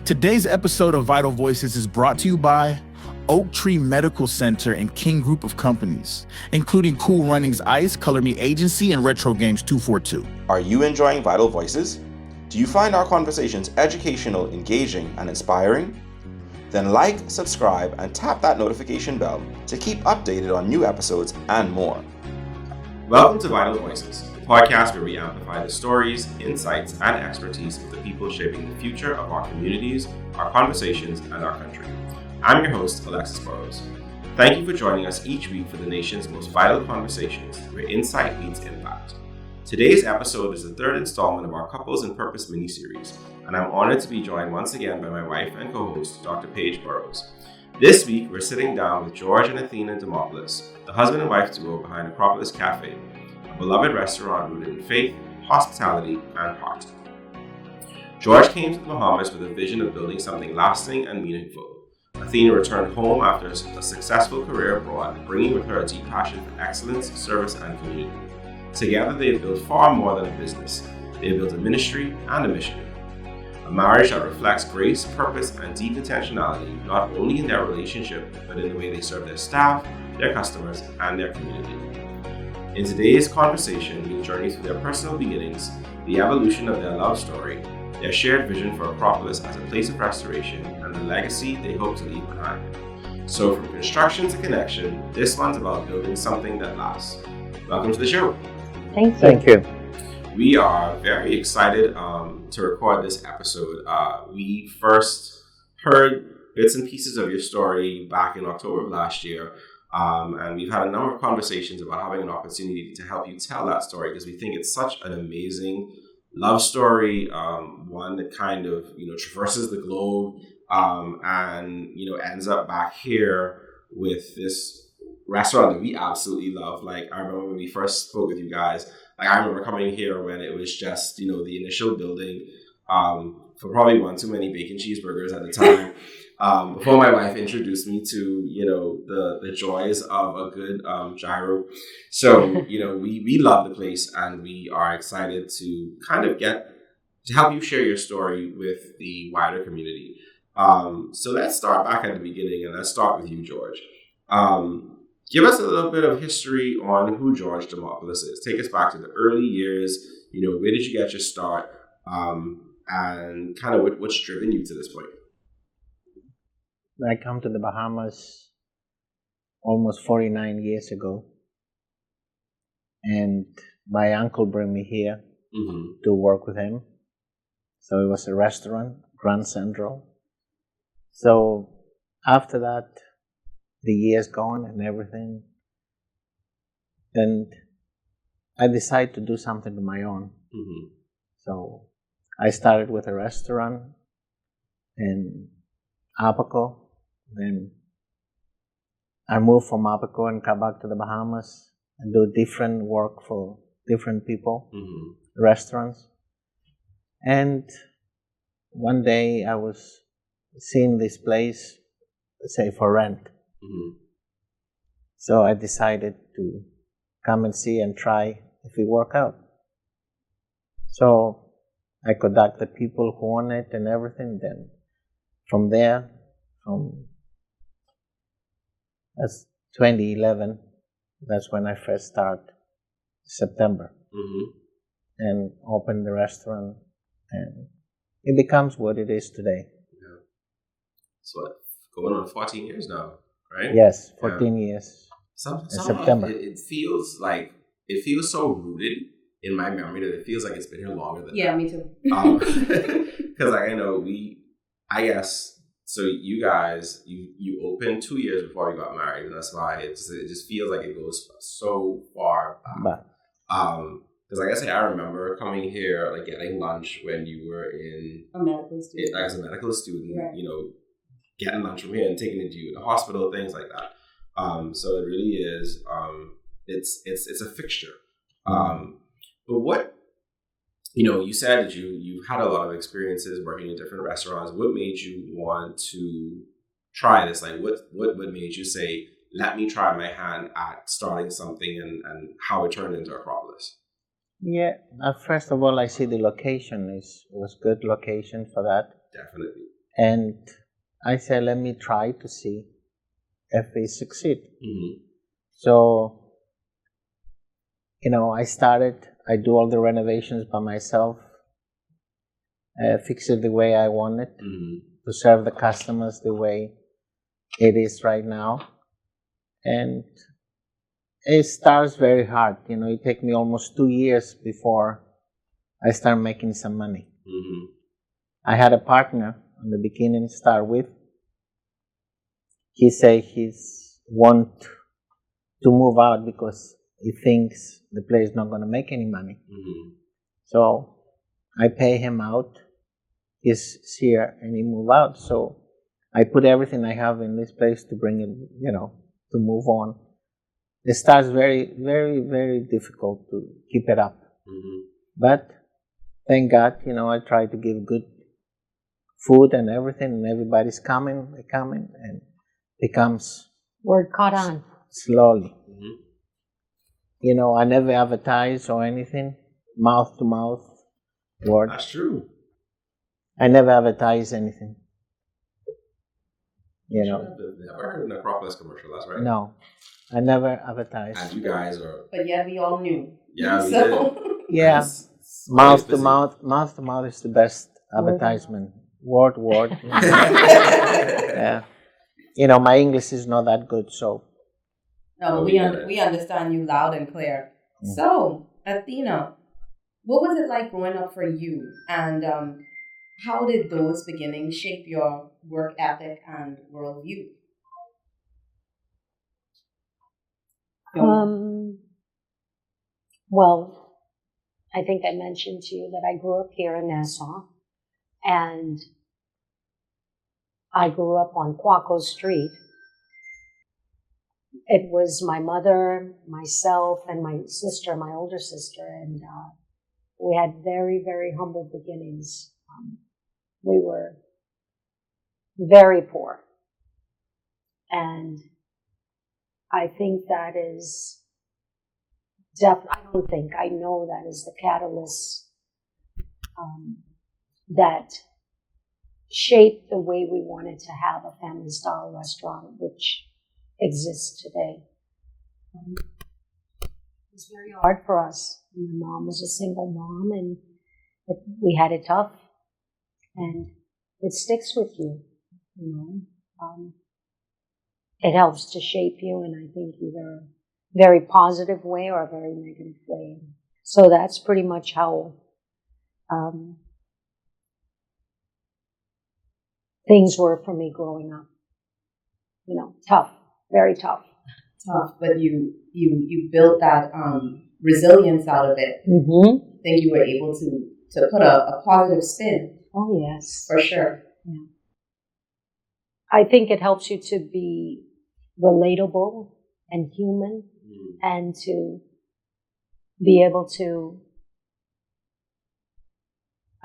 Today's episode of Vital Voices is brought to you by Oak Tree Medical Center and King Group of Companies, including Cool Runnings Ice, Color Me Agency, and Retro Games 242. Are you enjoying Vital Voices? Do you find our conversations educational, engaging, and inspiring? Then like, subscribe, and tap that notification bell to keep updated on new episodes and more. Welcome to Vital Voices, the podcast where we amplify the stories, insights, and expertise of the people shaping the future of our communities, our conversations, and our country. I'm your host, Alexis Burrows. Thank you for joining us each week for the nation's most vital conversations, where insight meets impact. Today's episode is the third installment of our Couples in Purpose miniseries, and I'm honored to be joined once again by my wife and co-host, Dr. Paige Burrows. This week, we're sitting down with George and Athena Dimopoulos, the husband and wife duo behind Acropolis Café, a beloved restaurant rooted in faith, hospitality, and heart. George came to the Bahamas with a vision of building something lasting and meaningful. Athena returned home after a successful career abroad, bringing with her a deep passion for excellence, service, and community. Together, they have built far more than a business. They have built a ministry and a mission. A marriage that reflects grace, purpose, and deep intentionality, not only in their relationship, but in the way they serve their staff, their customers, and their community. In today's conversation, we'll journey through their personal beginnings, the evolution of their love story, their shared vision for Acropolis as a place of restoration, and the legacy they hope to leave behind. So from construction to connection, this one's about building something that lasts. Welcome to the show. Thank you. We are very excited to record this episode. We first heard bits and pieces of your story back in October of last year, and we've had a number of conversations about having an opportunity to help you tell that story because we think it's such an amazing love story, one that kind of traverses the globe and ends up back here with this restaurant that we absolutely love. Like, I remember when we first spoke with you guys, I remember coming here when it was just, the initial building for probably one too many bacon cheeseburgers at the time. Before my wife introduced me to, the joys of a good gyro. So, we love the place and we are excited to kind of to help you share your story with the wider community. So let's start back at the beginning and let's start with you, George. Give us a little bit of history on who George Dimopoulos is. Take us back to the early years. Where did you get your start? And kind of what's driven you to this point? I come to the Bahamas almost 49 years ago. And my uncle brought me here to work with him. So it was a restaurant, Grand Central. So after that, the years gone and everything, and I decided to do something of my own. So I started with a restaurant in Abaco. Then I moved from Abaco and come back to the Bahamas and do different work for different people, restaurants. And one day I was seeing this place, let's say, for rent. So I decided to come and see and try if it worked out. So I contacted people who own it and everything. Then from there, that's 2011, that's when I first started, September, and opened the restaurant, and it becomes what it is today. Yeah. So going on 14 years now. Right? Yes, 14 years. September. It feels so rooted in my memory that it feels like it's been here longer than that. Me too. Because so you guys, you opened 2 years before you got married, and that's why it just feels like it goes so far back. Because I remember coming here, getting lunch when you were a medical student. As a medical student, right. Getting lunch from here and taking it to the hospital, things like that. So it really is, it's a fixture. But what, you said that you've had a lot of experiences working in different restaurants. What made you want to try this? What made you say, let me try my hand at starting something and how it turned into Acropolis? Yeah, first of all, I see the location was good location for that. Definitely. And I said, let me try to see if we succeed. So, I do all the renovations by myself, fix it the way I want it, to serve the customers the way it is right now. And it starts very hard. It took me almost 2 years before I start making some money. I had a partner in the beginning to start with. He said he's want to move out because he thinks the place is not going to make any money. So I pay him out. He's here and he move out. So I put everything I have in this place to bring it, to move on. It starts very, very, very difficult to keep it up. But thank God, I try to give good food and everything, and everybody's coming, and becomes Word caught on. slowly. I never advertise or anything, mouth to mouth word. That's true. I never advertise anything. Never heard an Acropolis commercial, that's right. No, I never advertise. And you guys are... But yeah, we all knew. Yeah, we did. Yeah, mouth to mouth is the best advertisement. Word. Yeah. My English is not that good, so. No, we understand you loud and clear. So, Athena, what was it like growing up for you? And how did those beginnings shape your work ethic and worldview? Well, I think I mentioned to you that I grew up here in Nassau, and I grew up on Quaco Street. It was my mother, myself, and my sister, my older sister, and we had very, very humble beginnings. We were very poor, and I think that is I know that is the catalyst that shaped the way we wanted to have a family-style restaurant, which exists today. It was very hard for us. My mom was a single mom, and we had it tough, and it sticks with you, It helps to shape you, and I think either a very positive way or a very negative way. So that's pretty much how things were for me growing up. Tough, very tough. Tough, but you built that resilience out of it. I think you were able to put a positive spin. Oh, yes. For sure. Yeah. I think it helps you to be relatable and human, and to be able to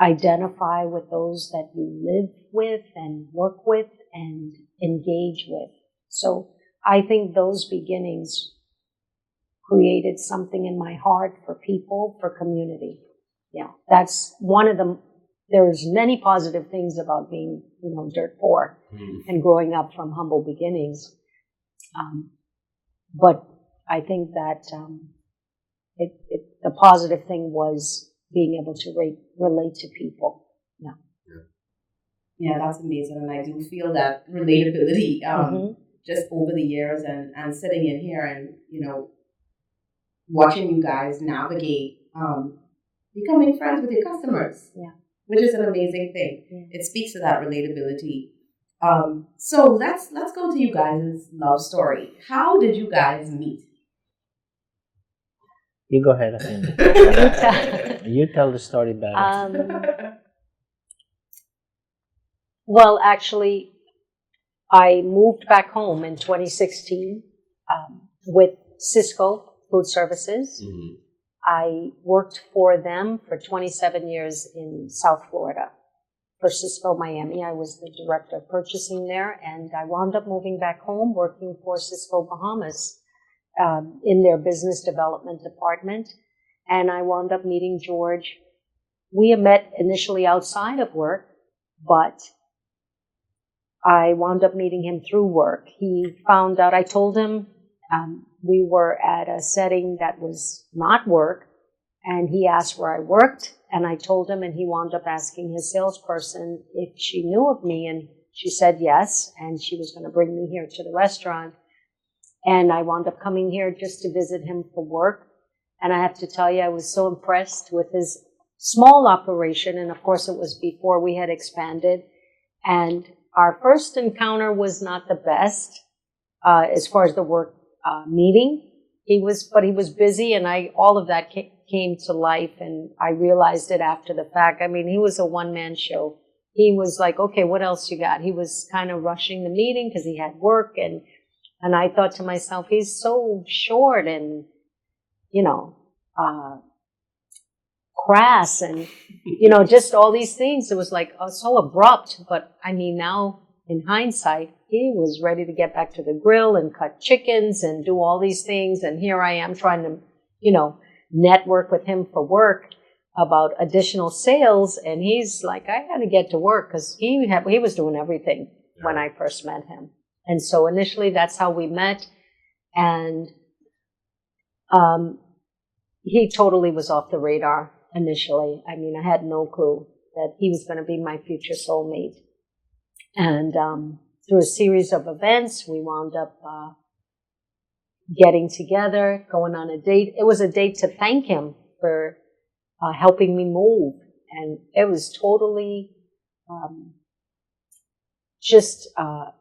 identify with those that you live with and work with and engage with. So I think those beginnings created something in my heart for people, for community. Yeah, that's one of them. There's many positive things about being, dirt poor and growing up from humble beginnings. But I think that the positive thing was being able to relate to people. Yeah, that's amazing. And I do feel that relatability just over the years and sitting in here and, watching you guys navigate becoming friends with your customers. Yeah. Which is an amazing thing. Yeah. It speaks to that relatability. So let's go to you guys' love story. How did you guys meet? You go ahead, Athena. You tell the story better. Well, actually, I moved back home in 2016 with Cisco Food Services. I worked for them for 27 years in South Florida. For Cisco Miami, I was the director of purchasing there, and I wound up moving back home working for Cisco Bahamas in their business development department. And I wound up meeting George. We had met initially outside of work, but I wound up meeting him through work. He found out, I told him we were at a setting that was not work, and he asked where I worked, and I told him, and he wound up asking his salesperson if she knew of me, and she said yes, and she was going to bring me here to the restaurant. And I wound up coming here just to visit him for work. And I have to tell you, I was so impressed with his small operation, and of course it was before we had expanded. And our first encounter was not the best as far as the work meeting. He was busy, and all of that came to life, and I realized it after the fact. I mean, he was a one-man show. He was like, okay, what else you got? He was kind of rushing the meeting because he had work, and I thought to myself, he's so short and, crass and, just all these things. It was like so abrupt. But I mean, now in hindsight, he was ready to get back to the grill and cut chickens and do all these things. And here I am trying to, network with him for work about additional sales. And he's like, I got to get to work, because he was doing everything when I first met him. And so initially that's how we met. And he totally was off the radar initially. I mean, I had no clue that he was going to be my future soulmate. And through a series of events, we wound up getting together, going on a date. It was a date to thank him for helping me move. And it was totally just a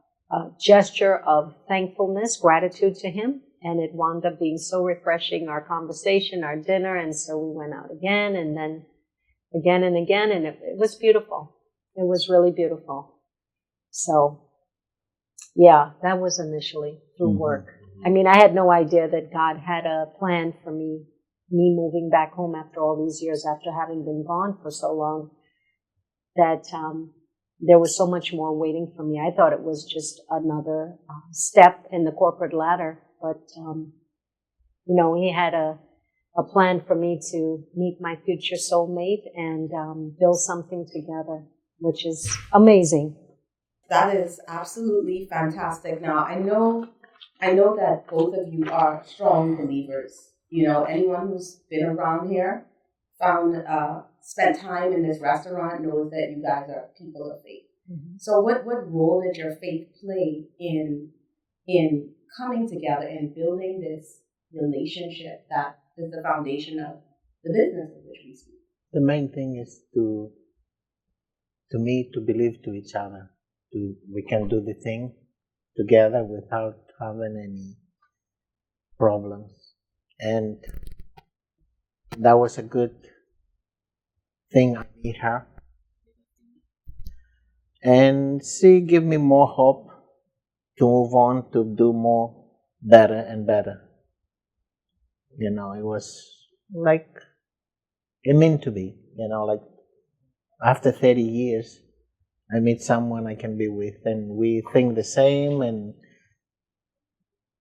gesture of thankfulness, gratitude to him. And it wound up being so refreshing, our conversation, our dinner. And so we went out again, and then again and again. And it was beautiful. It was really beautiful. So, yeah, that was initially through work. I mean, I had no idea that God had a plan for me moving back home after all these years, after having been gone for so long, that there was so much more waiting for me. I thought it was just another step in the corporate ladder. But, he had a plan for me to meet my future soulmate and build something together, which is amazing. That is absolutely fantastic. Now, I know that both of you are strong believers. Anyone who's been around here, spent time in this restaurant, knows that you guys are people of faith. Mm-hmm. So what role did your faith play in coming together and building this relationship that is the foundation of the business of which we speak? The main thing is to believe to each other. We can do the thing together without having any problems. And that was a good thing. I meet her. And she gave me more hope to move on, to do more, better and better. It was like it meant to be, like after 30 years, I meet someone I can be with, and we think the same, and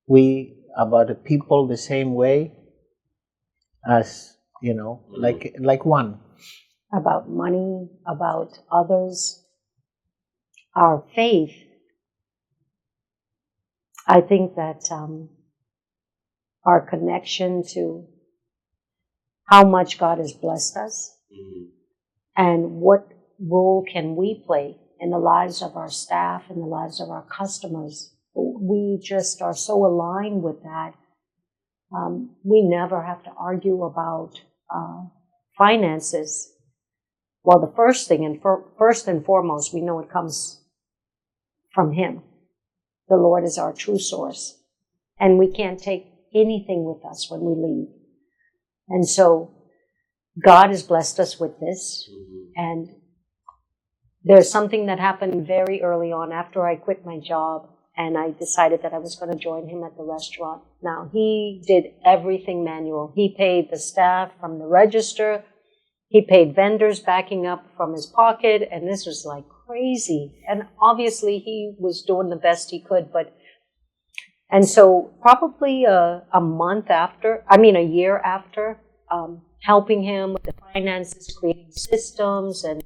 we about the people the same way as, like one. About money, about others, our faith. I think that our connection to how much God has blessed us, and what role can we play in the lives of our staff and the lives of our customers. We just are so aligned with that. We never have to argue about finances. Well, the first and foremost, we know it comes from Him. The Lord is our true source. And we can't take anything with us when we leave. And so God has blessed us with this. And there's something that happened very early on after I quit my job, and I decided that I was going to join him at the restaurant. Now, he did everything manual. He paid the staff from the register. He paid vendors backing up from his pocket, and this was like crazy. And obviously he was doing the best he could, and so probably a year after, helping him with the finances, creating systems, and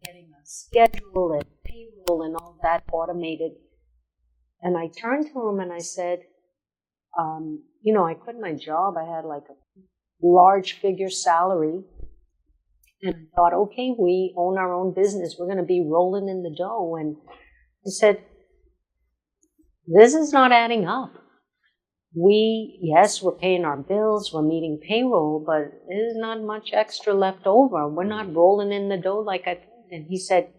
getting a schedule and payroll people and all that automated. And I turned to him and I said, I quit my job. I had like a large figure salary. And I thought, okay, we own our own business. We're going to be rolling in the dough. And I said, this is not adding up. Yes, we're paying our bills, we're meeting payroll, but there's not much extra left over. We're not rolling in the dough like I thought. And he said,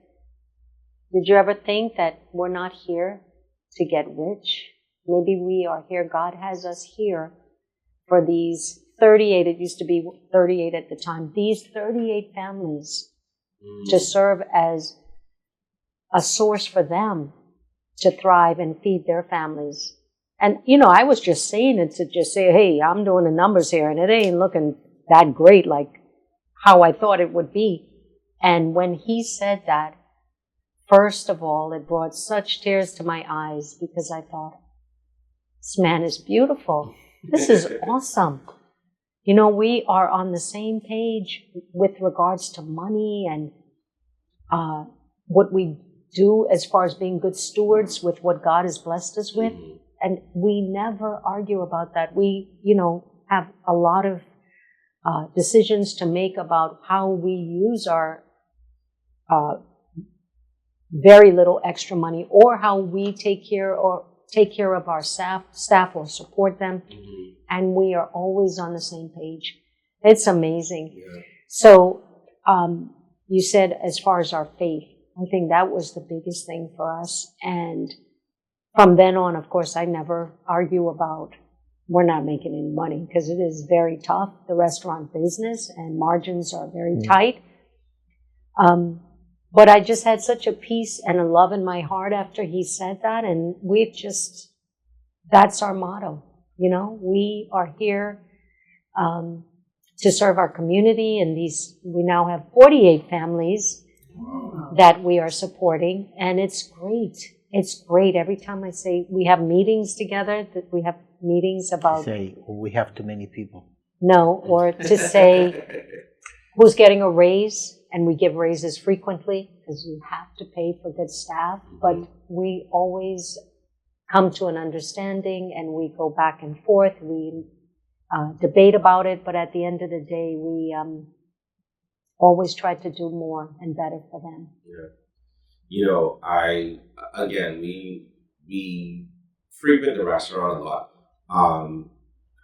did you ever think that we're not here to get rich? Maybe we are here. God has us here for these 38, it used to be 38 at the time, these 38 families to serve as a source for them to thrive and feed their families. And, I was just saying it to just say, hey, I'm doing the numbers here and it ain't looking that great like how I thought it would be. And when he said that, first of all, it brought such tears to my eyes because I thought, this man is beautiful. This is awesome. We are on the same page with regards to money and what we do as far as being good stewards with what God has blessed us with. And we never argue about that. We, have a lot of decisions to make about how we use our very little extra money, or how we take care of our staff or support them. And we are always on the same page. It's amazing. Yeah. So, you said as far as our faith, I think that was the biggest thing for us. And from then on, of course, I never argue about we're not making any money, because it is very tough, the restaurant business, and margins are very tight. But I just had such a peace and a love in my heart after he said that, and that's our motto. We are here to serve our community, and we now have 48 families that we are supporting, and it's great. It's great. Every time I say we have meetings together, that we have meetings about... Say, we have too many people. No, or to say who's getting a raise, and we give raises frequently because you have to pay for good staff, but we always come to an understanding and we go back and forth. We debate about it, but at the end of the day, we always try to do more and better for them. Yeah. We frequent the restaurant a lot.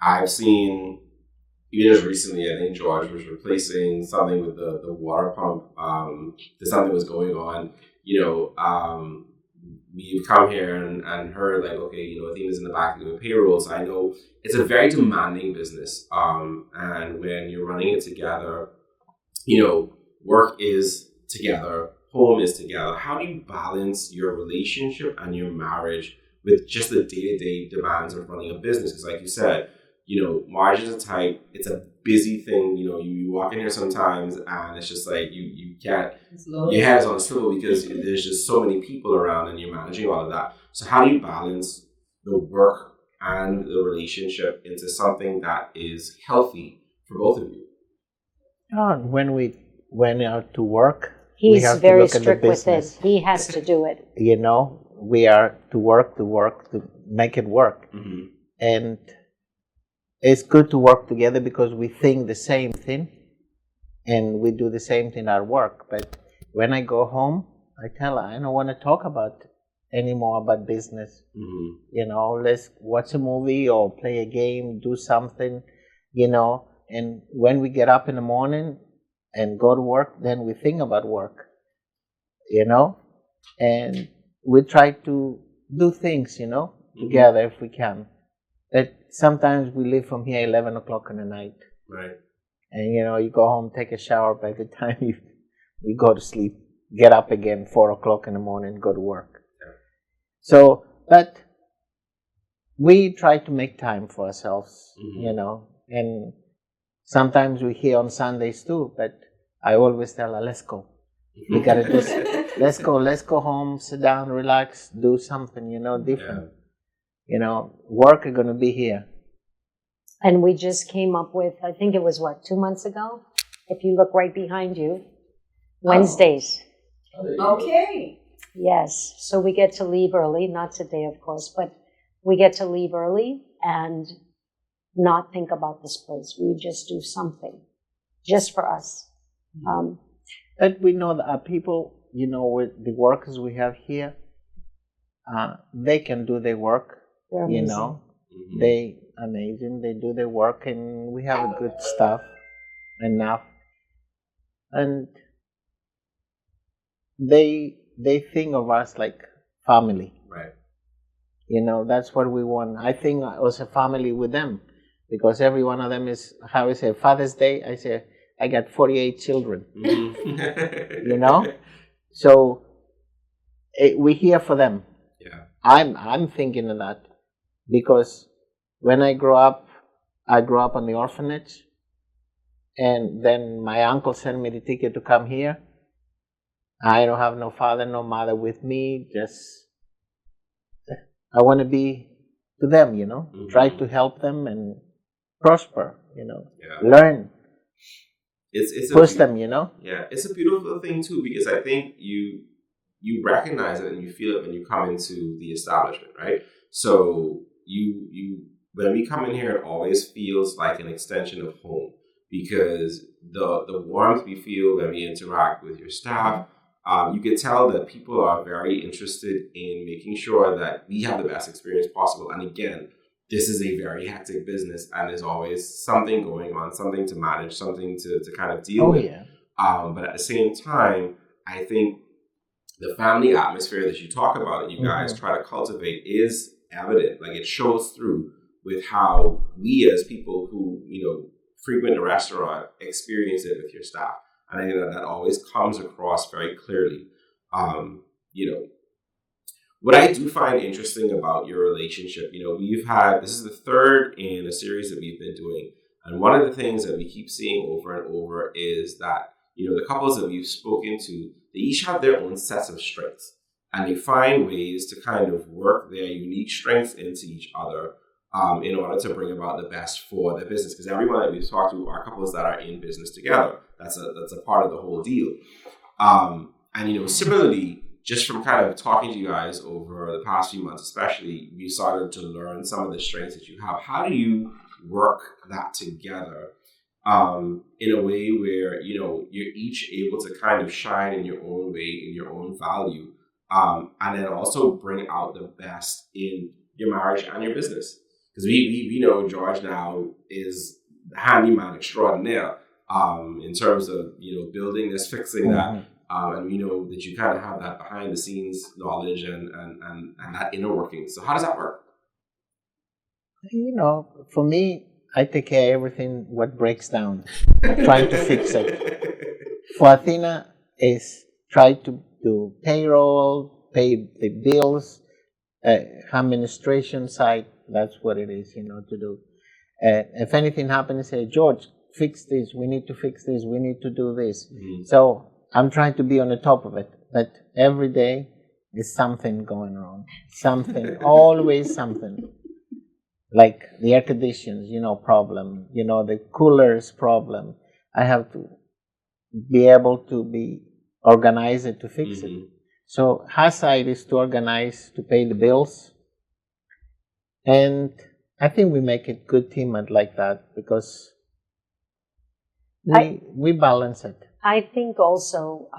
I've seen, even just recently, I think George was replacing something with the water pump. Something was going on. We've come here and heard like, okay, Athena's in the back doing payroll. So I know it's a very demanding business. And when you're running it together, work is together, home is together. How do you balance your relationship and your marriage with just the day-to-day demands of running a business? Because like you said, margins are tight. It's a busy thing. You walk in here sometimes and it's just like you can't, your head is on a swivel because there's just so many people around and you're managing all of that. So how do you balance the work and the relationship into something that is healthy for both of you? When we went out to work, he's very strict with it. He has to do it. We are to work, to make it work. Mm-hmm. And it's good to work together because we think the same thing and we do the same thing at work. But when I go home, I tell her, I don't want to talk anymore about business. Mm-hmm. Let's watch a movie or play a game, do something, And when we get up in the morning and go to work, then we think about work, And we try to do things, together if we can. But sometimes we leave from here 11 o'clock in the night. Right. And, you go home, take a shower. By the time you go to sleep, get up again 4 o'clock in the morning, go to work. Yeah. So, but we try to make time for ourselves, And sometimes we're here on Sundays too, but I always tell her, let's go. We got to do let's go home, sit down, relax, do something, different. Yeah. Work is going to be here. And we just came up with, I think it was 2 months ago? If you look right behind you, Wednesdays. Okay. Yes. So we get to leave early, not today, of course, but we get to leave early and not think about this place. We just do something just for us. But we know that our people, with the workers we have here, they can do their work, They're amazing. They amazing. They do their work, and we have a good staff, enough, and they think of us like family. Right. That's what we want. I think I was a family with them, because every one of them is, how I say, Father's Day. I say I got 48 children. So we're here for them. Yeah. I'm thinking of that, because when I grew up in the orphanage, and then my uncle sent me the ticket to come here. I don't have no father, no mother with me. Just I want to be to them, try to help them and prosper, learn. It's push them, Yeah, it's a beautiful thing too, because I think you recognize it and you feel it when you come into the establishment, right? So you when we come in here, it always feels like an extension of home, because the warmth we feel when we interact with your staff, you can tell that people are very interested in making sure that we have the best experience possible. And again, this is a very hectic business, and there's always something going on, something to manage, something to kind of deal with. Yeah. But at the same time, I think the family atmosphere that you talk about and you guys try to cultivate is evident. Like, it shows through with how we as people who, frequent the restaurant experience it with your staff. And I think that always comes across very clearly. What I do find interesting about your relationship, this is the third in a series that we've been doing. And one of the things that we keep seeing over and over is that, the couples that we've spoken to, they each have their own sets of strengths. And they find ways to kind of work their unique strengths into each other in order to bring about the best for their business. Because everyone that we've talked to are couples that are in business together. That's a part of the whole deal. Similarly, just from kind of talking to you guys over the past few months, especially, we started to learn some of the strengths that you have. How do you work that together in a way where, you're each able to kind of shine in your own way, in your own value, and then also bring out the best in your marriage and your business? Because we know George now is the handyman extraordinaire in terms of, building this, fixing that. And we know that you kind of have that behind the scenes knowledge and that inner working. So how does that work? For me, I take care of everything what breaks down, trying to fix it. For Athena, is try to do payroll, pay the bills, administration side. That's what it is, to do. If anything happens, say, George, fix this. We need to fix this. We need to do this. So I'm trying to be on the top of it. That every day is something going wrong. Something, always something. Like the air conditions, problem. The coolers problem. I have to be able to be organized to fix it. So her side is to organize, to pay the bills. And I think we make a good team like that, because we balance it. I think also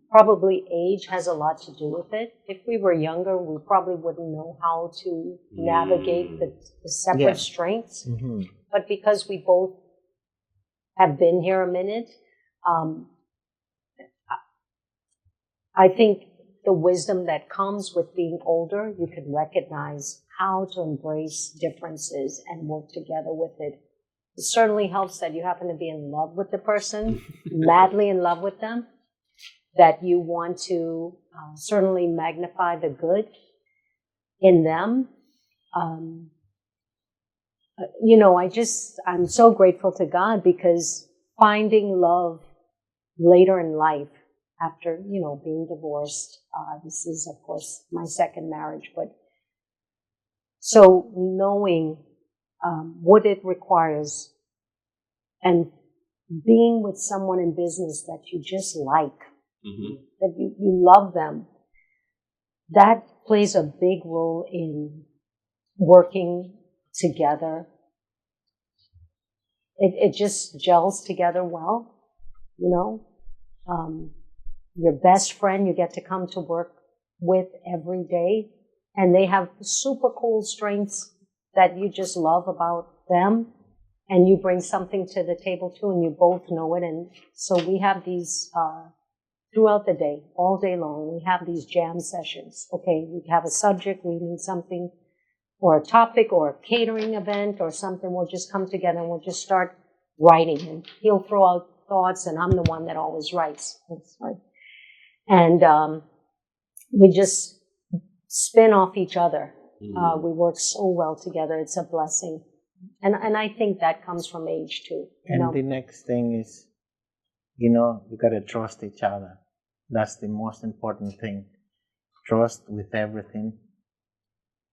probably age has a lot to do with it. If we were younger, we probably wouldn't know how to navigate the separate strengths. But because we both have been here a minute, I think the wisdom that comes with being older, you can recognize how to embrace differences and work together with it. It certainly helps that you happen to be in love with the person, madly in love with them, that you want to certainly magnify the good in them. I'm so grateful to God, because finding love later in life after, being divorced, this is, of course, my second marriage, but so knowing what it requires and being with someone in business that you just like, that you love them, that plays a big role in working together. It just gels together well, you know. Your best friend you get to come to work with every day, and they have super cool strengths that you just love about them, and you bring something to the table too, and you both know it. And so we have these throughout the day, all day long. We have these jam sessions. Okay, we have a subject, we need something, or a topic, or a catering event, or something. We'll just come together and we'll just start writing, and he'll throw out thoughts, and I'm the one that always writes. Sorry. And we just spin off each other. We work so well together. It's a blessing. And I think that comes from age too. And the next thing is, you know, you got to trust each other. That's the most important thing. Trust with everything.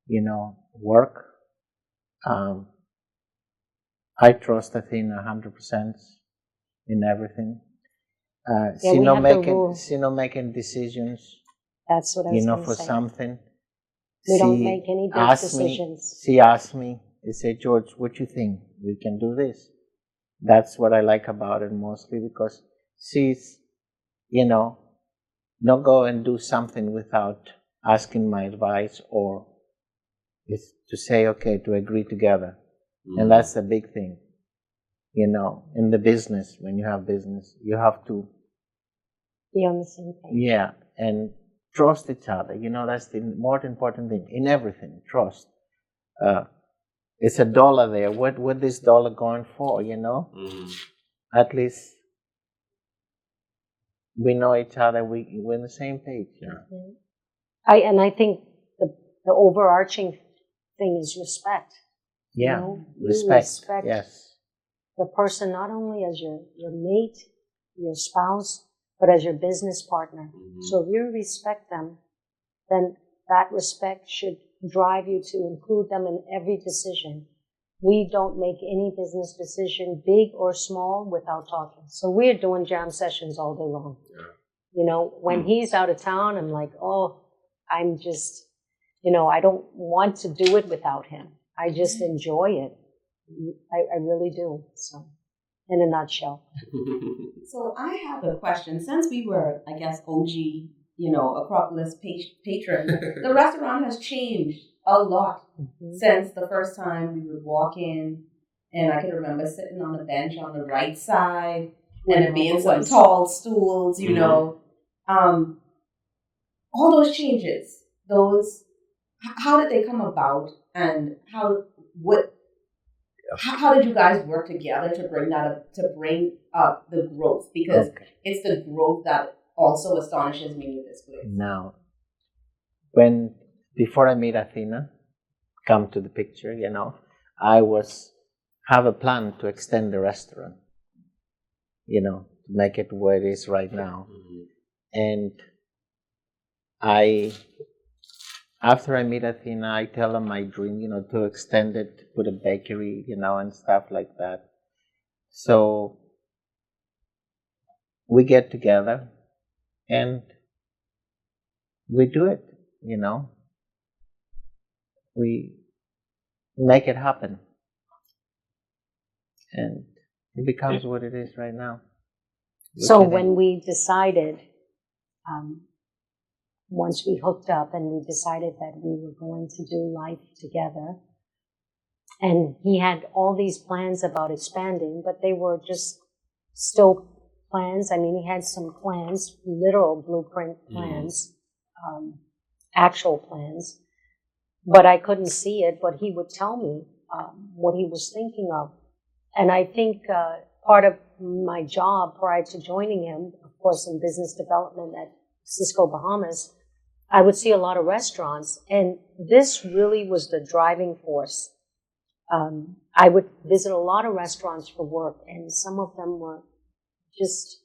You know, work. I trust Athena 100% in everything. She not making decisions. That's what I was for say. Something. We don't make any big decisions. She asked me, she said, George, what you think? We can do this. That's what I like about it mostly, because she's, not go and do something without asking my advice, or is to say, okay, to agree together. Mm-hmm. And that's a big thing. In the business, when you have business, you have to be on the same page. Yeah, and trust each other. That's the most important thing in everything. Trust. It's $1 there. What this dollar going for? Mm-hmm. At least we know each other. We're on the same page. Yeah. Mm-hmm. I think the overarching thing is respect. Yeah, respect. Yes. The person not only as your mate, your spouse, but as your business partner. Mm-hmm. So if you respect them, then that respect should drive you to include them in every decision. We don't make any business decision, big or small, without talking. So we're doing jam sessions all day long. Yeah. When he's out of town, I'm like, I'm just, I don't want to do it without him. I just enjoy it. I really do. So, in a nutshell. So I have a question. Since we were, I guess, OG, Acropolis patrons, the restaurant has changed a lot since the first time we would walk in. And I can remember sitting on a bench on the right side and there being some tall stools, all those changes, how did they come about, and how did you guys work together to bring up the growth? Because it's the growth that also astonishes me with this place. Now, before I meet Athena, come to the picture, I have a plan to extend the restaurant, to make it where it is right now. Mm-hmm. And after I meet Athena, I tell her my dream, to extend it, put a bakery, and stuff like that. So we get together and we do it, We make it happen. And it becomes what it is right now. So when we decided, once we hooked up and we decided that we were going to do life together, and he had all these plans about expanding, but they were just still plans. I mean, he had some plans, literal blueprint plans, actual plans, but I couldn't see it, but he would tell me what he was thinking of. And I think part of my job prior to joining him, of course, in business development at Cisco Bahamas, I would see a lot of restaurants, and this really was the driving force. I would visit a lot of restaurants for work, and some of them were just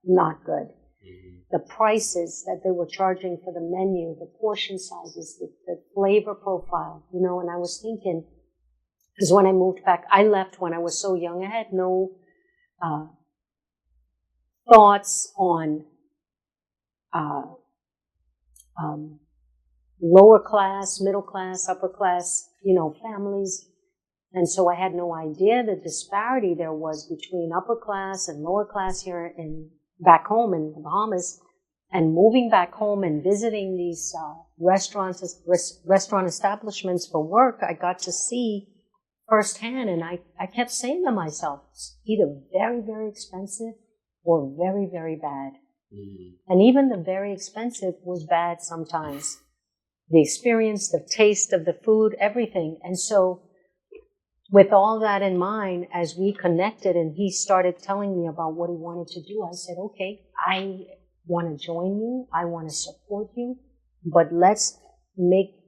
not good. Mm-hmm. The prices that they were charging for the menu, the portion sizes, the flavor profile, and I was thinking, because when I moved back, I left when I was so young, I had no thoughts on lower class, middle class, upper class, families. And so I had no idea the disparity there was between upper class and lower class here back home in the Bahamas. And moving back home and visiting these restaurant establishments for work, I got to see firsthand, and I kept saying to myself, it's either very, very expensive or very, very bad. Mm-hmm. And even the very expensive was bad sometimes. The experience, the taste of the food, everything. And so with all that in mind, as we connected and he started telling me about what he wanted to do, I said, okay, I want to join you. I want to support you, but let's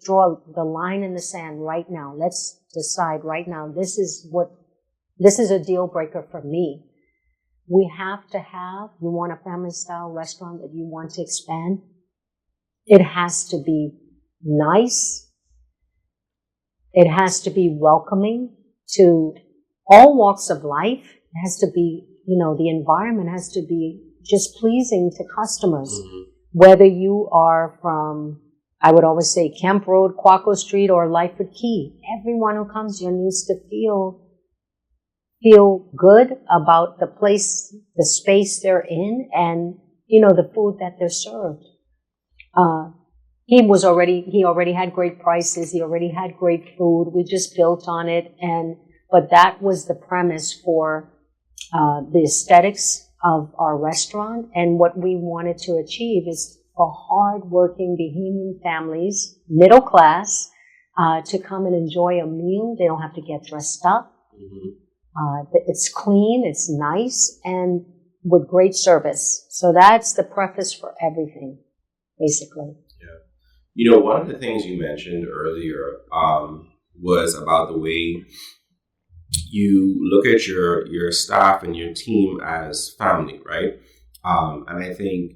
draw the line in the sand right now. Let's decide right now. This is a deal breaker for me. We have to you want a family style restaurant that you want to expand. It has to be nice. It has to be welcoming to all walks of life. It has to be, the environment has to be just pleasing to customers. Mm-hmm. Whether you are from, I would always say, Kemp Road, Quaco Street, or Lightfoot Key, everyone who comes here needs to feel good about the place, the space they're in, and, the food that they're served. He already had great prices. He already had great food. We just built on it. But that was the premise for, the aesthetics of our restaurant. And what we wanted to achieve is for hard-working Bahamian families, middle class, to come and enjoy a meal. They don't have to get dressed up. Mm-hmm. It's clean, it's nice, and with great service. So that's the preface for everything, basically. Yeah. One of the things you mentioned earlier was about the way you look at your staff and your team as family, right? And I think,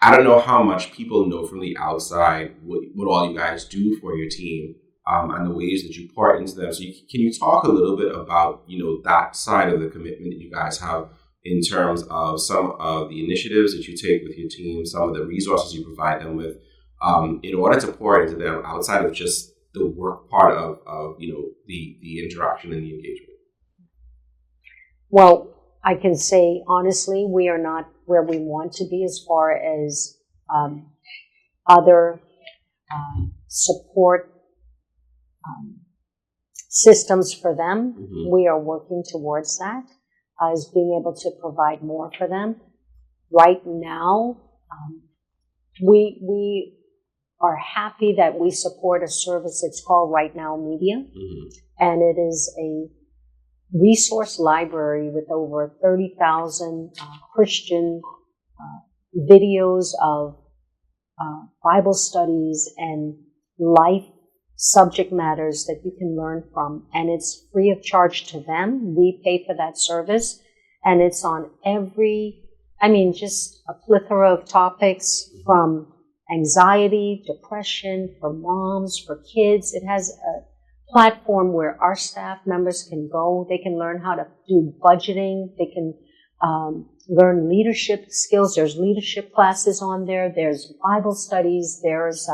I don't know how much people know from the outside what all you guys do for your team and the ways that you pour into them. So can you talk a little bit about, that side of the commitment that you guys have in terms of some of the initiatives that you take with your team, some of the resources you provide them with, in order to pour into them outside of just the work part of the interaction and the engagement? Well, I can say honestly, we are not where we want to be as far as other support systems for them. Mm-hmm. We are working towards that, as being able to provide more for them. Right now, we are happy that we support a service. It's called Right Now Media. Mm-hmm. And it is a resource library with over 30,000 Christian videos of Bible studies and life subject matters that you can learn from. And it's free of charge to them. We pay for that service. And it's on just a plethora of topics, from anxiety, depression, for moms, for kids. It has a platform where our staff members can go. They can learn how to do budgeting. They can learn leadership skills. There's leadership classes on there. There's Bible studies. There's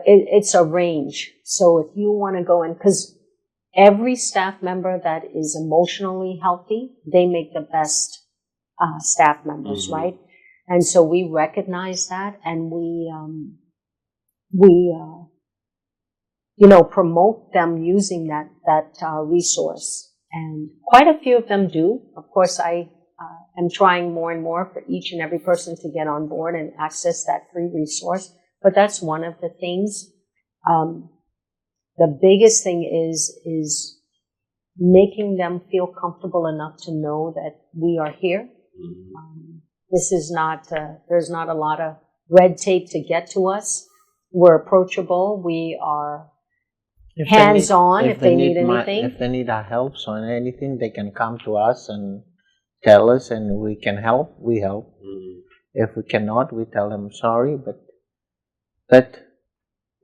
it's a range. So if you want to go in, because every staff member that is emotionally healthy, they make the best staff members, mm-hmm. right? And so we recognize that, and we promote them using that resource. And quite a few of them do. Of course, I am trying more and more for each and every person to get on board and access that free resource. But that's one of the things. The biggest thing is making them feel comfortable enough to know that we are here. Mm-hmm. This is not, there's not a lot of red tape to get to us. We're approachable. We are hands-on if they need anything. If they need our help on anything, they can come to us and tell us, and we can help. We help. Mm-hmm. If we cannot, we tell them sorry, but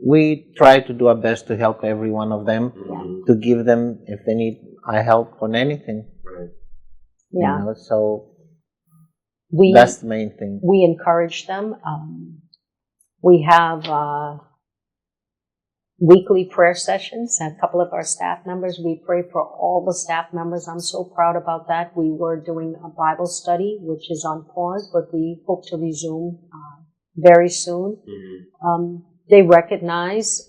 we try to do our best to help every one of them, mm-hmm. to give them, if they need our help on anything. Right. Yeah. So That's the main thing. We encourage them. We have weekly prayer sessions. A couple of our staff members, we pray for all the staff members. I'm so proud about that. We were doing a Bible study, which is on pause, but we hope to resume very soon. They recognize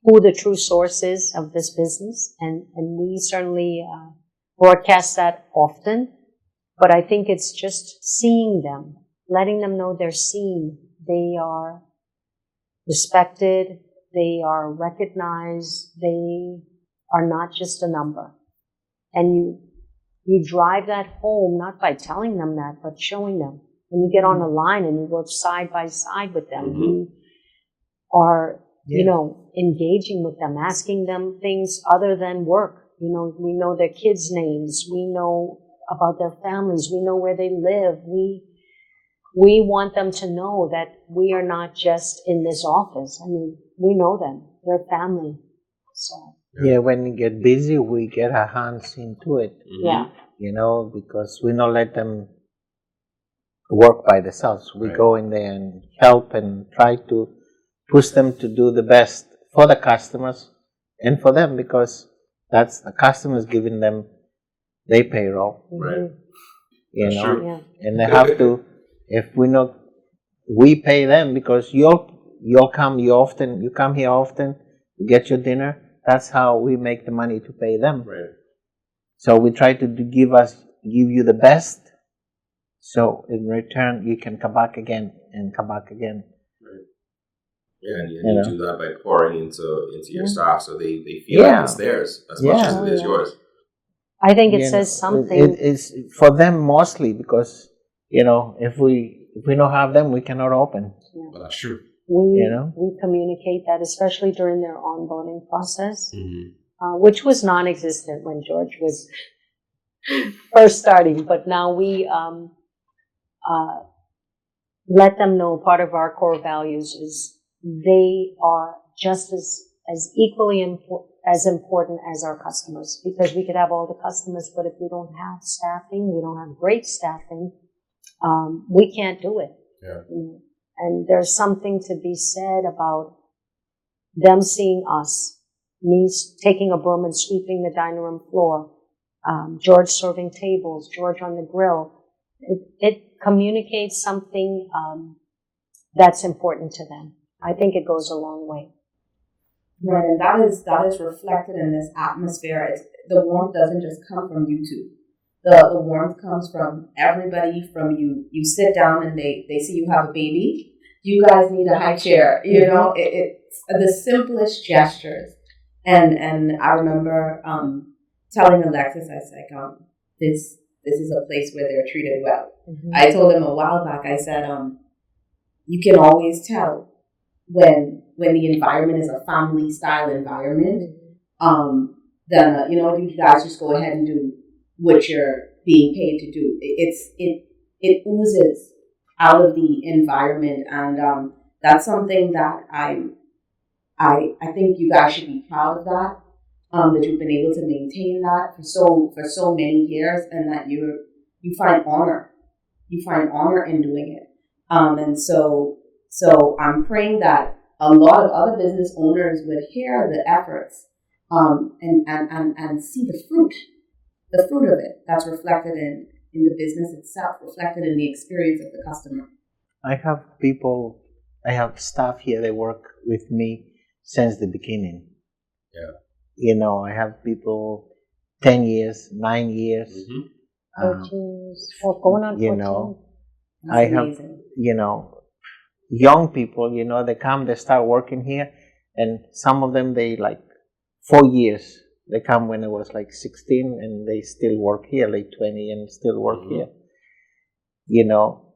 who the true source is of this business, and we certainly broadcast that often. But I think it's just seeing them, letting them know they're seen, they are respected, they are recognized, they are not just a number. And you drive that home not by telling them that, but showing them. When you get on the line and you work side by side with them, you are, engaging with them, asking them things other than work. We know their kids' names, we know about their families, we know where they live. We want them to know that we are not just in this office. I mean, we know them. They're family. So. Yeah, when we get busy, we get our hands into it. Yeah. Because we don't let them work by themselves. We go in there and help and try to push them to do the best for the customers and for them, because that's the customers giving them their payroll. Right. True. Yeah. And they have to, if we pay them because you come here often, you get your dinner. That's how we make the money to pay them. Right. So we try to give you the best. So in return, you can come back again and come back again. Right. Yeah, and you do that by pouring into your staff, so they feel like it's theirs as much as it is yours. I think it says something. It's for them mostly because if we don't have them, we cannot open. Yeah. Well, that's true. We communicate that, especially during their onboarding process, which was non-existent when George was first starting. But now we let them know part of our core values is they are just as equally as important as our customers, because we could have all the customers, but if we don't have staffing, we don't have great staffing, we can't do it. Yeah. And there's something to be said about them seeing us, me taking a broom and sweeping the dining room floor, George serving tables, George on the grill. It communicates something that's important to them. I think it goes a long way. Right, and that is reflected in this atmosphere. The warmth doesn't just come from you two. The warmth comes from everybody. From you. You sit down and they see you have a baby. You guys need a high chair. It's the simplest gestures. And I remember telling Alexis, I was like, this is a place where they're treated well. I told him a while back. I said, you can always tell when the environment is a family style environment, then you guys just go ahead and do what you're being paid to do. It oozes out of the environment, and that's something that I think you guys should be proud of that. That you've been able to maintain that for so many years, and that you find honor in doing it. And so I'm praying that a lot of other business owners would hear the efforts and see the fruit of it that's reflected in the business itself, reflected in the experience of the customer. I have staff here that work with me since the beginning. Yeah. I have people 10 years, 9 years. 14 years. Going on 14. I have, young people, they come, they start working here, and some of them, they 4 years. They come when I was 16 and they still work here, 20 and still work here.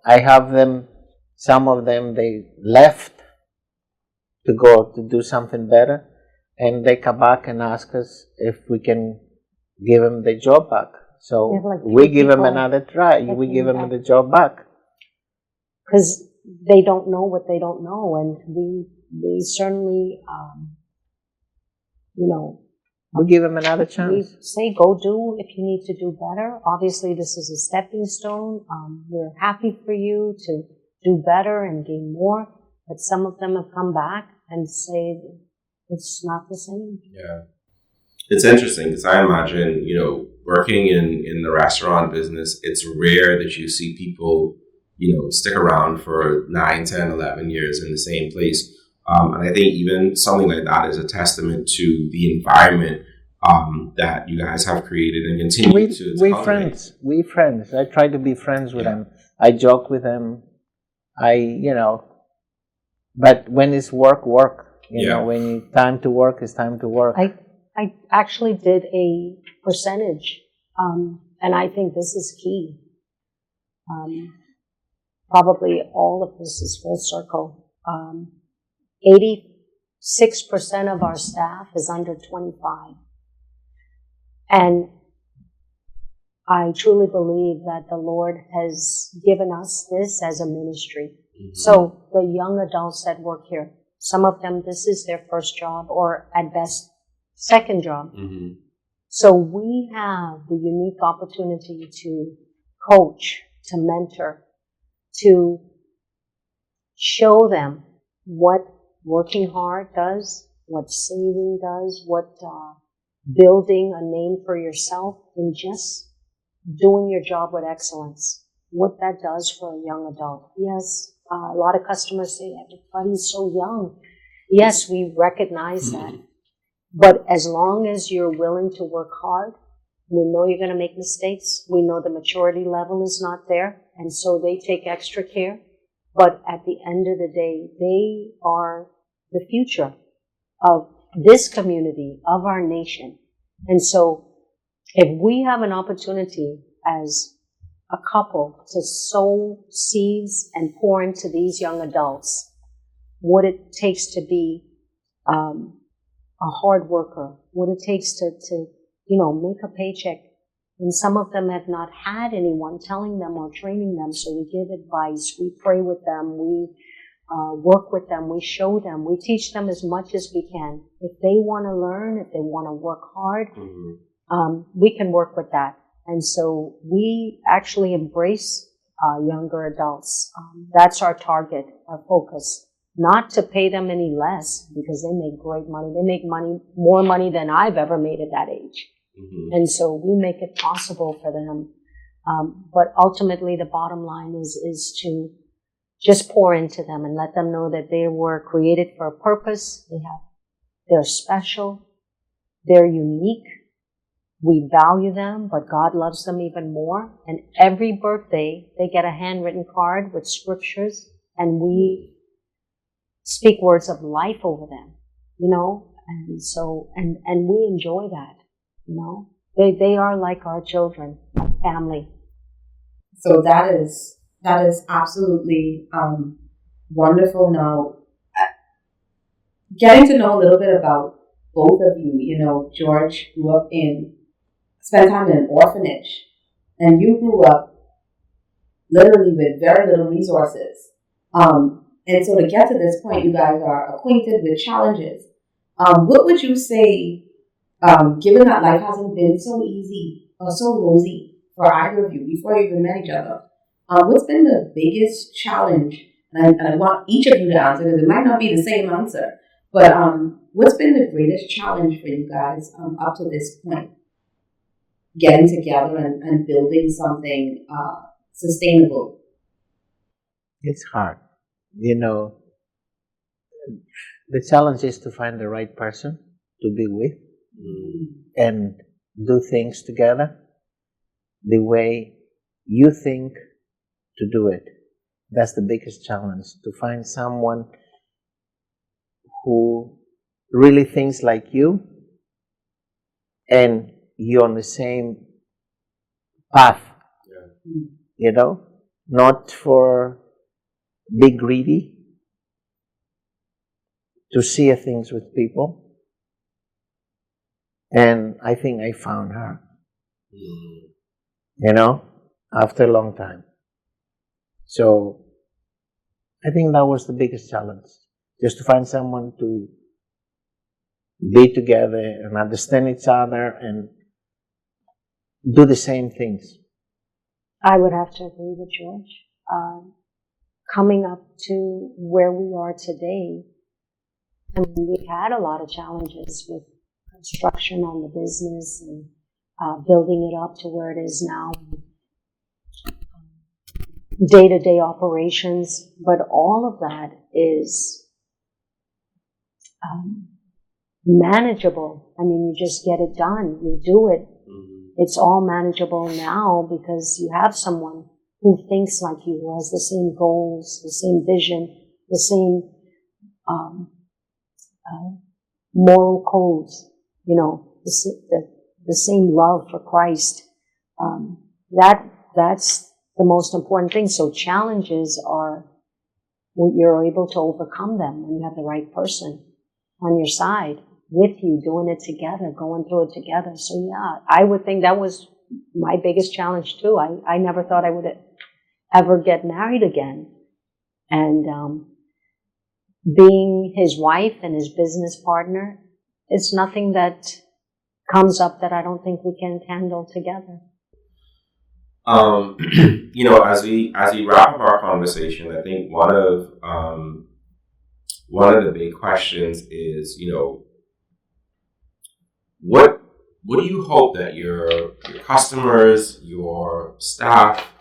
I have them, some of them, they left to go to do something better, and they come back and ask us if we can give them the job back. So we give them another try. We give them the job back. Because they don't know what they don't know, and we certainly, We give them another chance. We say, go do if you need to do better. Obviously, this is a stepping stone. We're happy for you to do better and gain more. But some of them have come back and say it's not the same. Yeah. It's interesting because I imagine, working in the restaurant business, it's rare that you see people, stick around for 9, 10, 11 years in the same place. And I think even something like that is a testament to the environment that you guys have created and continue to We cultivate. We friends. I try to be friends with them. I joke with them. But when it's work, when time to work is time to work. I actually did a percentage, and I think this is key. Probably all of this is full circle. 86% of our staff is under 25. And I truly believe that the Lord has given us this as a ministry. Mm-hmm. So the young adults that work here, some of them, this is their first job or at best second job. Mm-hmm. So we have the unique opportunity to coach, to mentor, to show them what working hard does, what saving does, what building a name for yourself, and just doing your job with excellence, what that does for a young adult. Yes, a lot of customers say, everybody's so young. Yes, we recognize that. But as long as you're willing to work hard, we know you're going to make mistakes. We know the maturity level is not there, and so they take extra care. But at the end of the day, they are the future of this community, of our nation. And so if we have an opportunity as a couple to sow seeds and pour into these young adults what it takes to be a hard worker, what it takes to make a paycheck. And some of them have not had anyone telling them or training them, so we give advice, we pray with them, we work with them, we show them, we teach them as much as we can. If they want to learn, if they want to work hard, we can work with that. And so we actually embrace younger adults. That's our target, our focus. Not to pay them any less, because they make great money. They make more money than I've ever made at that age. Mm-hmm. And so we make it possible for them. But ultimately the bottom line is to just pour into them and let them know that they were created for a purpose. They're special. They're unique. We value them, but God loves them even more. And every birthday they get a handwritten card with scriptures, and we speak words of life over them, and so, and we enjoy that, they are like our children, our family. So that is absolutely, wonderful. Now, getting to know a little bit about both of you, George spent time in an orphanage, and you grew up literally with very little resources. And so to get to this point, you guys are acquainted with challenges. What would you say, given that life hasn't been so easy or so rosy for either of you before you even met each other, what's been the biggest challenge? And I want each of you to answer, because it might not be the same answer, but what's been the greatest challenge for you guys up to this point? Getting together and building something sustainable. It's hard. The challenge is to find the right person to be with and do things together the way you think to do it. That's the biggest challenge, to find someone who really thinks like you and you're on the same path, not for be greedy, to see things with people. And I think I found her, after a long time. So I think that was the biggest challenge, just to find someone to be together and understand each other and do the same things. I would have to agree with George. Coming up to where we are today, I mean, we've had a lot of challenges with construction on the business and building it up to where it is now, day-to-day operations, but all of that is manageable. I mean, you just get it done. You do it. It's all manageable now because you have someone who thinks like you, who has the same goals, the same vision, the same moral codes, you know, the same love for Christ. That's the most important thing. So challenges are, you're able to overcome them when you have the right person on your side with you, doing it together, going through it together. So yeah, I would think that was my biggest challenge too. I never thought I would ever get married again. And being his wife and his business partner, it's nothing that comes up that I don't think we can handle together. You know, as we wrap up our conversation, I think one of the big questions is, you know, what do you hope that your customers, your staff,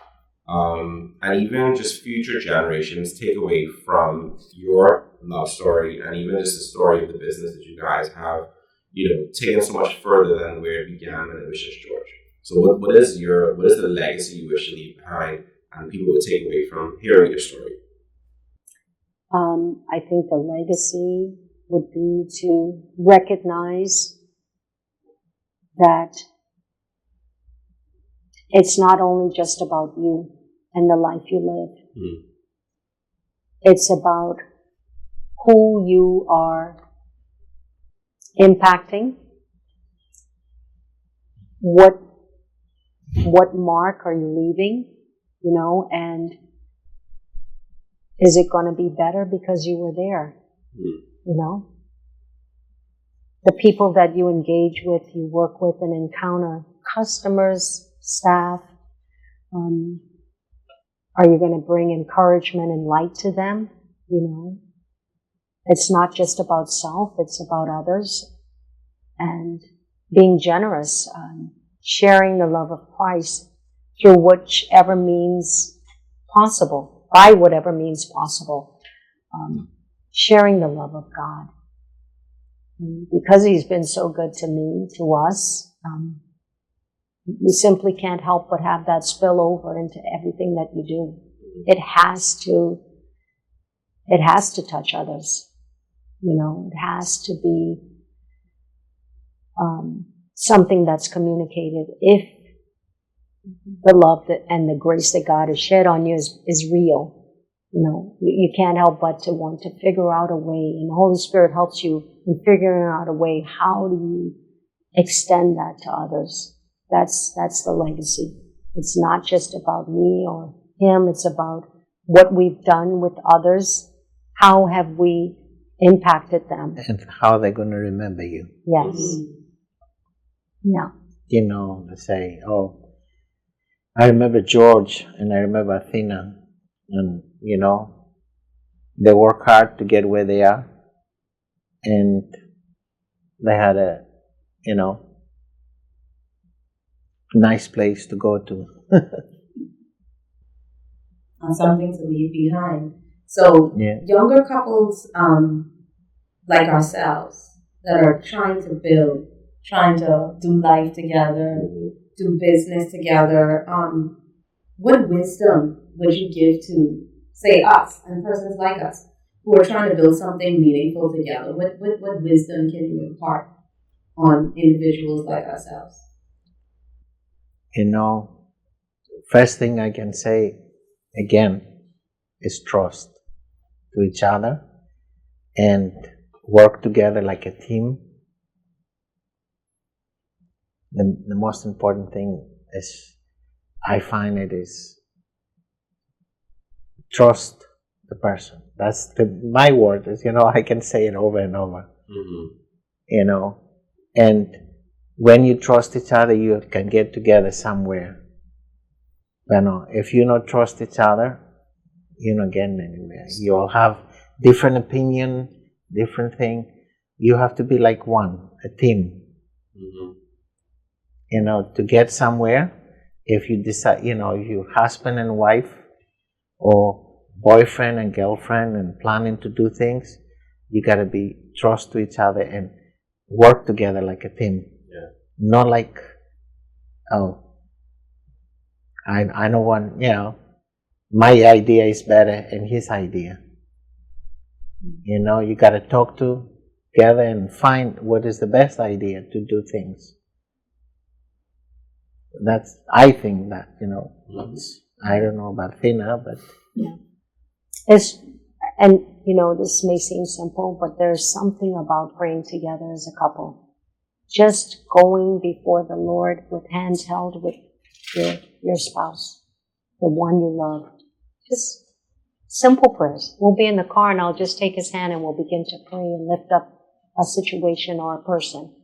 and even just future generations take away from your love story, and even just the story of the business that you guys have, you know, taken so much further than where it began when it was just George? So what is the legacy you wish to leave behind and people would take away from hearing your story? I think the legacy would be to recognize that it's not only just about you and the life you live. It's about who you are impacting, what mark are you leaving, you know, and is it going to be better because you were there, you know? The people that you engage with, you work with and encounter, customers, staff, are you going to bring encouragement and light to them, you know? It's not just about self, it's about others. And being generous, sharing the love of Christ through whichever means possible, by whatever means possible, sharing the love of God. And because He's been so good to me, to us, you simply can't help but have that spill over into everything that you do. It has to touch others. You know, it has to be something that's communicated. If the love and the grace that God has shed on you is real, you know, you can't help but to want to figure out a way, and the Holy Spirit helps you in figuring out a way. How do you extend that to others? That's the legacy. It's not just about me or him. It's about what we've done with others. How have we impacted them? And how they're going to remember you. Yes. Yeah. You know, they say, oh, I remember George and I remember Athena. And, you know, they work hard to get where they are. And they had a, you know, nice place to go to. And something to leave behind. So younger couples like ourselves that are trying to build, trying to do life together, do business together, what wisdom would you give to, say, us and persons like us who are trying to build something meaningful together? What wisdom can you impart on individuals like ourselves? You know, first thing I can say, again, is trust to each other and work together like a team. The most important thing is, I find it is trust the person. That's my word. Is, you know, I can say it over and over. you know. And when you trust each other, you can get together somewhere. You know, if you don't trust each other, you're not getting anywhere. You all have different opinion, different thing. You have to be like one, a team. Mm-hmm. You know, to get somewhere, if you decide, you know, if you're husband and wife, or boyfriend and girlfriend and planning to do things, you gotta be trust to each other and work together like a team. Yeah. Not like, oh, I know one, you know, my idea is better and his idea. You know, you gotta talk together and find what is the best idea to do things. That's, I think that, you know, I don't know about Athena, but yeah. And you know, this may seem simple, but there's something about praying together as a couple. Just going before the Lord with hands held with your spouse, the one you love. Just simple prayers. We'll be in the car and I'll just take his hand and we'll begin to pray and lift up a situation or a person.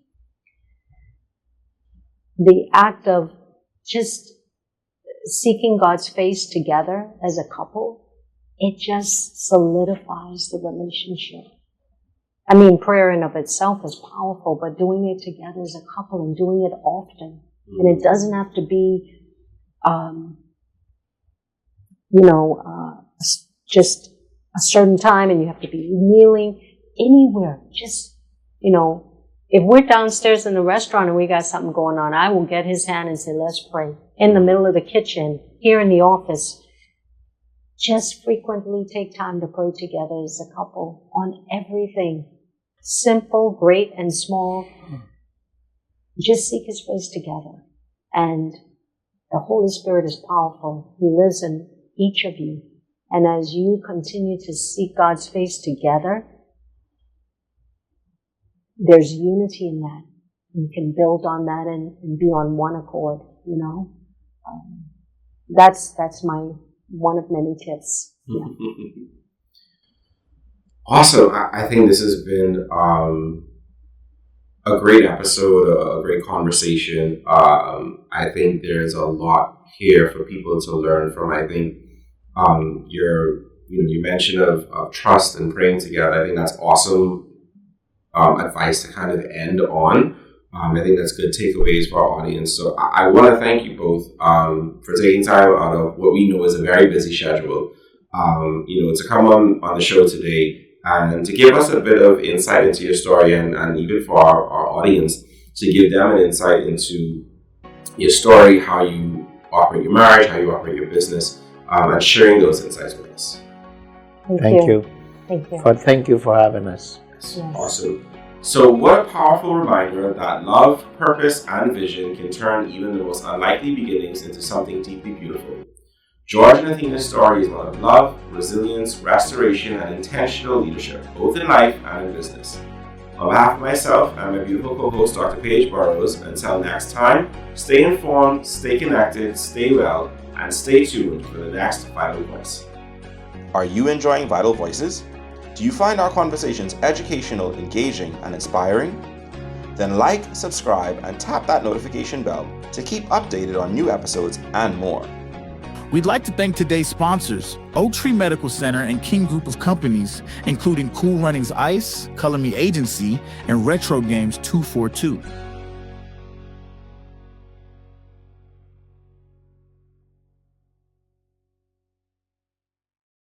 The act of just seeking God's face together as a couple, it just solidifies the relationship. I mean, prayer in of itself is powerful, but doing it together as a couple and doing it often. And it doesn't have to be, just a certain time and you have to be kneeling anywhere. Just, you know, if we're downstairs in the restaurant and we got something going on, I will get his hand and say, let's pray. In the middle of the kitchen, here in the office, just frequently take time to pray together as a couple on everything. Simple, great, and small. Just seek his face together. And the Holy Spirit is powerful. He lives in each of you. And as you continue to seek God's face together, there's unity in that. You can build on that and be on one accord, you know. That's my one of many tips. Yeah. Awesome. I think this has been a great episode, a great conversation. I think there's a lot here for people to learn from. I think you mentioned of trust and praying together. I think that's awesome advice to kind of end on. I think that's good takeaways for our audience. So I want to thank you both for taking time out of what we know is a very busy schedule, to come on the show today and to give us a bit of insight into your story and even for our audience, to give them an insight into your story, how you operate your marriage, how you operate your business, and sharing those insights with us. Thank you. Thank you for having us. Yes. Awesome. So what a powerful reminder that love, purpose, and vision can turn even the most unlikely beginnings into something deeply beautiful. George and Athena's story is one of love, resilience, restoration, and intentional leadership, both in life and in business. On behalf of myself and my beautiful co-host, Dr. Paige Burrows, until next time, stay informed, stay connected, stay well, and stay tuned for the next Vital Voice. Are you enjoying Vital Voices? Do you find our conversations educational, engaging, and inspiring? Then like, subscribe, and tap that notification bell to keep updated on new episodes and more. We'd like to thank today's sponsors, Oak Tree Medical Center and King Group of Companies, including Cool Runnings Ice, Color Me Agency, and Retro Games 242.